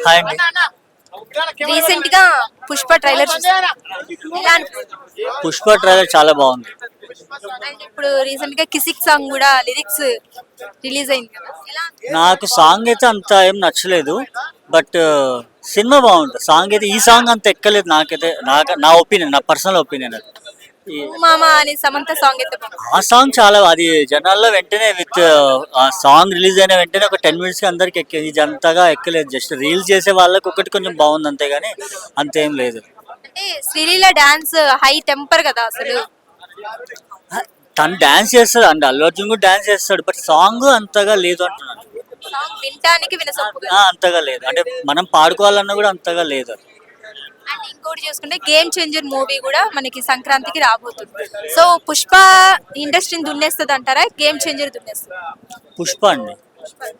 Hi అండి. Recent గా Pushpa trailer Pushpa trailer చాలా బాగుంది. అండ్ ఇప్పుడు రీసెంట్ గా కిసిక్ సాంగ్ కూడా లిరిక్స్ రిలీజ్ అయింది కదా ఎలా నాకు సాంగ్ అయితే అంత ఏం నచ్చలేదు, బట్ సినిమా బాగుంటుంది. సాంగ్ అయితే ఈ సాంగ్ అంత ఎక్కలేదు నాకైతే. నా ఒపీనియన్, నా పర్సనల్ ఒపీనియన్ అది. మామ అని సమంత సాంగ్ అయితే బాగుంది. ఆ సాంగ్ చాలా అది జనాల్లో వెంటనే ఆ సాంగ్ రిలీజ్ అయిన వెంటనే ఒక 10 minutes కి అందరికి ఎక్కేది. ఇది అంతగా ఎక్కలేదు. జస్ట్ రీల్స్ చేసే వాళ్ళకి ఒకటి కొంచెం బాగుంది అంతేగాని అంతేం లేదు. అంటే శ్రీలీల డాన్స్ హై టెంపర్ కదా అసలు. తను డాన్స్ చేస్తాడు అండి, అల్లు అర్జున్ కూడా డాన్స్ చేస్తాడు, బట్ సాంగ్ అంతగా లేదు అంటున్నాను. సాంగ్ వినటానికి వినసొంపుగా. అంతగా లేదు, అంటే మనం పాడుకోవాలన్నా కూడా అంతగా లేదు. అండ్ ఇంకోటి చూసుకుంటే గేమ్ చేంజర్ మూవీ కూడా మనకి సంక్రాంతికి రాబోతుంది. సో పుష్ప ఇండస్ట్రీని దున్నేస్తుంది అంటారా, గేమ్ చేంజర్ దున్నేస్తుంది? పుష్ప అండి,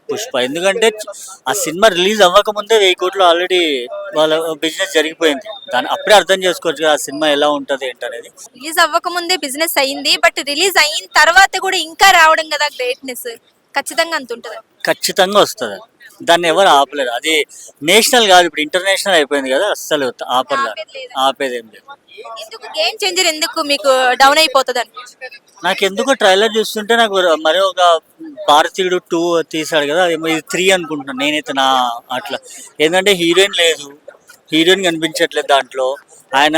పుష్ప. ఎందుకంటే ఆ సినిమా రిలీజ్ అవ్వక ముందే 1000 కోట్లు ఆల్రెడీ వాళ్ళ బిజినెస్ జరిగిపోయింది. దాన్ని అప్పుడే అర్థం చేసుకోవచ్చు కదా ఆ సినిమా ఎలా ఉంటది ఏంటనేది. రిలీజ్ అవ్వక ముందే బిజినెస్ అయ్యింది, బట్ రిలీజ్ అయిన తర్వాత కూడా ఇంకా రావడం కదా గ్రేట్నెస్. ఖచ్చితంగా అంత ఉంటుంది. ఖచ్చితంగా వస్తుంది. దాన్ని ఎవరు ఆపలేరు. అది నేషనల్ కాదు, ఇప్పుడు ఇంటర్నేషనల్ అయిపోయింది కదా, అస్సలు ఆపరు. ఆపేదేం లేదు. ఎందుకు గేమ్ చేంజర్ ఎందుకు మీకు డౌన్ అయిపోతుంది అని? నాకు ఎందుకో ట్రైలర్ చూస్తుంటే నాకు మరి ఒక భారతీయుడు 2 తీసాడు కదా, అది 3 అనుకుంటున్నాను నేనైతే. నా అట్లా ఏంటంటే హీరోయిన్ లేదు, హీరోయిన్ కనిపించట్లేదు దాంట్లో. ఆయన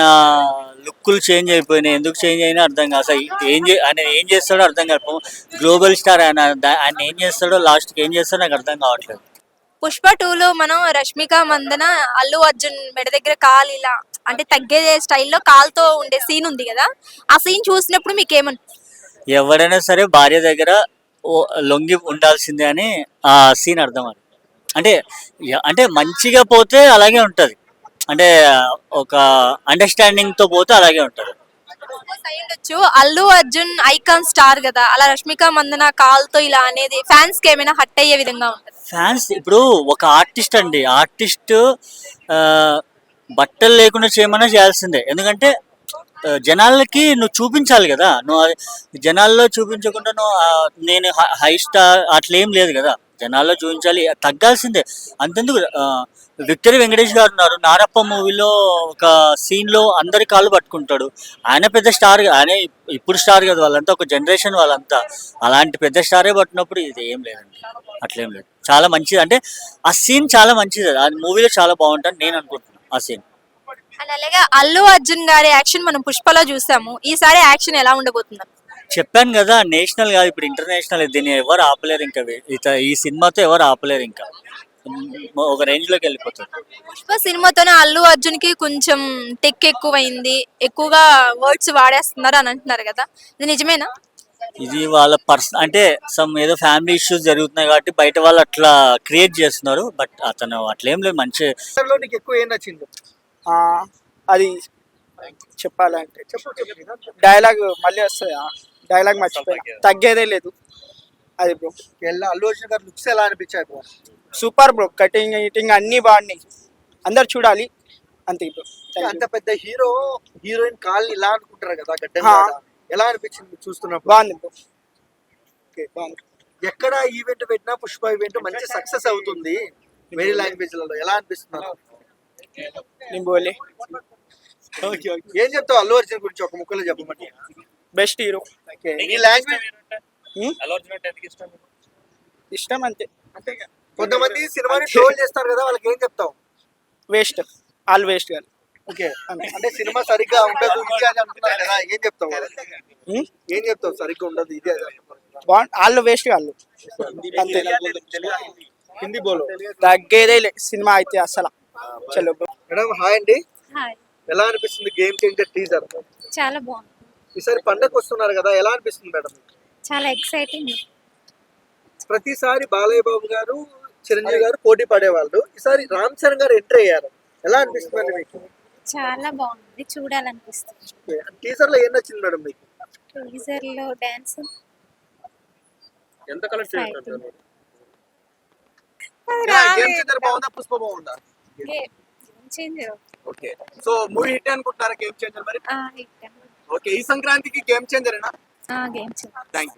లుక్కులు చేంజ్ అయిపోయినాయి. ఎందుకు చేంజ్ అయినా అర్థం కాదు. అసలు ఆయన ఏం చేస్తాడో అర్థం కాదు. గ్లోబల్ స్టార్ ఆయన. ఆయన ఏం చేస్తాడో లాస్ట్కి ఏం చేస్తాడో నాకు అర్థం కావట్లేదు. పుష్ప 2లో మనం రష్మిక మందన అల్లు అర్జున్ మెడ దగ్గర కాలు ఇలా అంటే తగ్గే స్టైల్లో కాలుతో ఉండే సీన్ ఉంది కదా, ఆ సీన్ చూసినప్పుడు మీకు ఏమని? ఎవరైనా సరే భార్య దగ్గర లొంగి ఉండాల్సిందే అని ఆ సీన్ అర్థం. అది అంటే అంటే మంచిగా పోతే అలాగే ఉంటది, అంటే ఒక అండర్స్టాండింగ్ తో పోతే అలాగే ఉంటది. అయ్యుండొచ్చు. అల్లు అర్జున్ ఐకాన్ స్టార్ కదా, అలా రష్మిక మందన కాలుతో ఇలా అనేది ఫ్యాన్స్ కి ఏమైనా హట్ అయ్యే విధంగా ఉంటుంది? ఫ్యాన్స్ ఇప్పుడు ఒక ఆర్టిస్ట్ అండి, ఆర్టిస్ట్ బట్టలు లేకుండా చేయమన్నా చేయాల్సిందే. ఎందుకంటే జనాలకి నువ్వు చూపించాలి కదా. నువ్వు జనాల్లో చూపించకుండా నువ్వు నేను హై స్టార్ అట్లేం లేదు కదా, జనాల్లో చూపించాలి, తగ్గాల్సిందే. అంతెందుకు విక్టరీ వెంకటేష్ గారు ఉన్నారు, నారప్ప మూవీలో ఒక సీన్ లో అందరి కాళ్ళు పట్టుకుంటాడు. ఆయన పెద్ద స్టార్, ఆయన ఇప్పుడు స్టార్ కదా, వాళ్ళంతా ఒక జనరేషన్ వాళ్ళంతా. అలాంటి పెద్ద స్టారే పట్టినప్పుడు ఇది ఏం లేదండి, అట్లేం లేదు. చాలా మంచిది, అంటే ఆ సీన్ చాలా మంచిది. ఆ మూవీలో చాలా బాగుంటుంది నేను అనుకుంటున్నాను ఆ సీన్. అండ్ అలాగే అల్లు అర్జున్ గారి యాక్షన్ మనం పుష్పలో చూసాము, ఈసారి యాక్షన్ ఎలా ఉండబోతుంది? చెప్పాను కదా, నేషనల్ కాదు ఇప్పుడు ఇంటర్నేషనల్. దీన్ని ఎవరు ఆపలేరు ఇంకా. ఈ సినిమాతో ఎవరు ఆపలేరు ఇంకా. ఒక రేంజ్ లోకి వెళ్ళిపోతుంది. పుష్ప సినిమాతోనే అల్లు అర్జున్ కి కొంచెం టెక్ ఎక్కువైంది, ఎక్కువగా వర్డ్స్ వాడేస్తున్నారు అని అంటున్నారు కదా, ఇది నిజమేనా? ఇది వాళ్ళ అంటే ఏదో ఫ్యామిలీ ఇష్యూస్ జరుగుతున్నాయి కాబట్టి బయట వాళ్ళు అట్లా క్రియేట్ చేస్తున్నారు. బట్ అతను అట్లేం లేదు, మంచి. నీకు ఎక్కువ ఏం నచ్చింది? అది చెప్పాలంటే డైలాగ్ మళ్ళీ వస్తుంది. డైలాగ్ మర్చిపోయా, తగ్గేదే లేదు అది బ్రో. అల్లు అర్జున్ గారి లుక్స్ ఎలా అనిపించాయి bro? Super bro, cutting editing అన్ని బాగున్నాయి, అందరు చూడాలి అంతే బ్రో. అంత పెద్ద హీరోయిన్ కాళ్ళు ఇలా అనుకుంటారు కదా గడ్డ, ఎలా అనిపించింది చూస్తున్నప్పుడు? బాగుంది బ్రో, బాగుంది. ఎక్కడ ఈవెంట్ పెట్టినా పుష్ప ఈవెంట్ మంచి సక్సెస్ అవుతుంది వేరే లాంగ్వేజ్ లలో. ఎలా అనిపిస్తున్నారు? నేను బోలే. ఏం చెప్తావు అల్లు అర్జున్ గురించి ఒక ముక్కలో చెప్పమంటే? Best hero. ఈ లాంగ్వేజ్ ఇష్టం అంతే. కొంతమంది సినిమాని ట్రోల్ చేస్తారు కదా, వాళ్ళకి ఏం చెప్తావు? వేస్ట్, ఆల్ వేస్ట్ గారు. ఓకే, అంటే సినిమా సరిగ్గా ఉండదు ఇది అని అంటున్నారు కదా, ఏం చెప్తావు? ఏం చెప్తావు సరిగ్గా ఉండదు ఇది అని? వాళ్ళు వేస్ట్ వాళ్ళు అంతే. హిందీ బోలో, తగ్గేదే సినిమా అయితే అసలు. చలో మేడం హాయ్ అండి. హాయ్. ఎలా అనిపిస్తుంది గేమ్ చేంజర్ టీజర్? చాలా బాగుంది. ఈసారి పండగ వస్తున్నారు కదా, ఎలా అనిపిస్తుంది మేడం? చాలా ఎక్సైటింగ్. ప్రతిసారి బాలయ్య బాబు గారు, చిరంజీవి గారు పోటీ పడేవాళ్ళు, ఈసారి రామ్ చరణ్ గారు ఎంటర్ అయ్యారు. ఎలా అనిపిస్తుంది మీకు? చాలా బాగుంది, చూడాలనిపిస్తుంది. టీజర్ లో ఏం నచ్చింది మేడం మీకు? టీజర్ లో డాన్స్ ఎంత కలెక్ట్ చేశారు? గేమ్ చేంజర్ బాగుందా, పుష్ప బాగుందా? ఓకే, సో మూవీ హిట్ అనుకుంటున్నారా గేమ్ చేంజర్ మరి? ఓకే, ఈ సంక్రాంతికి గేమ్ చేంజరేనా? Game changer. Thank you.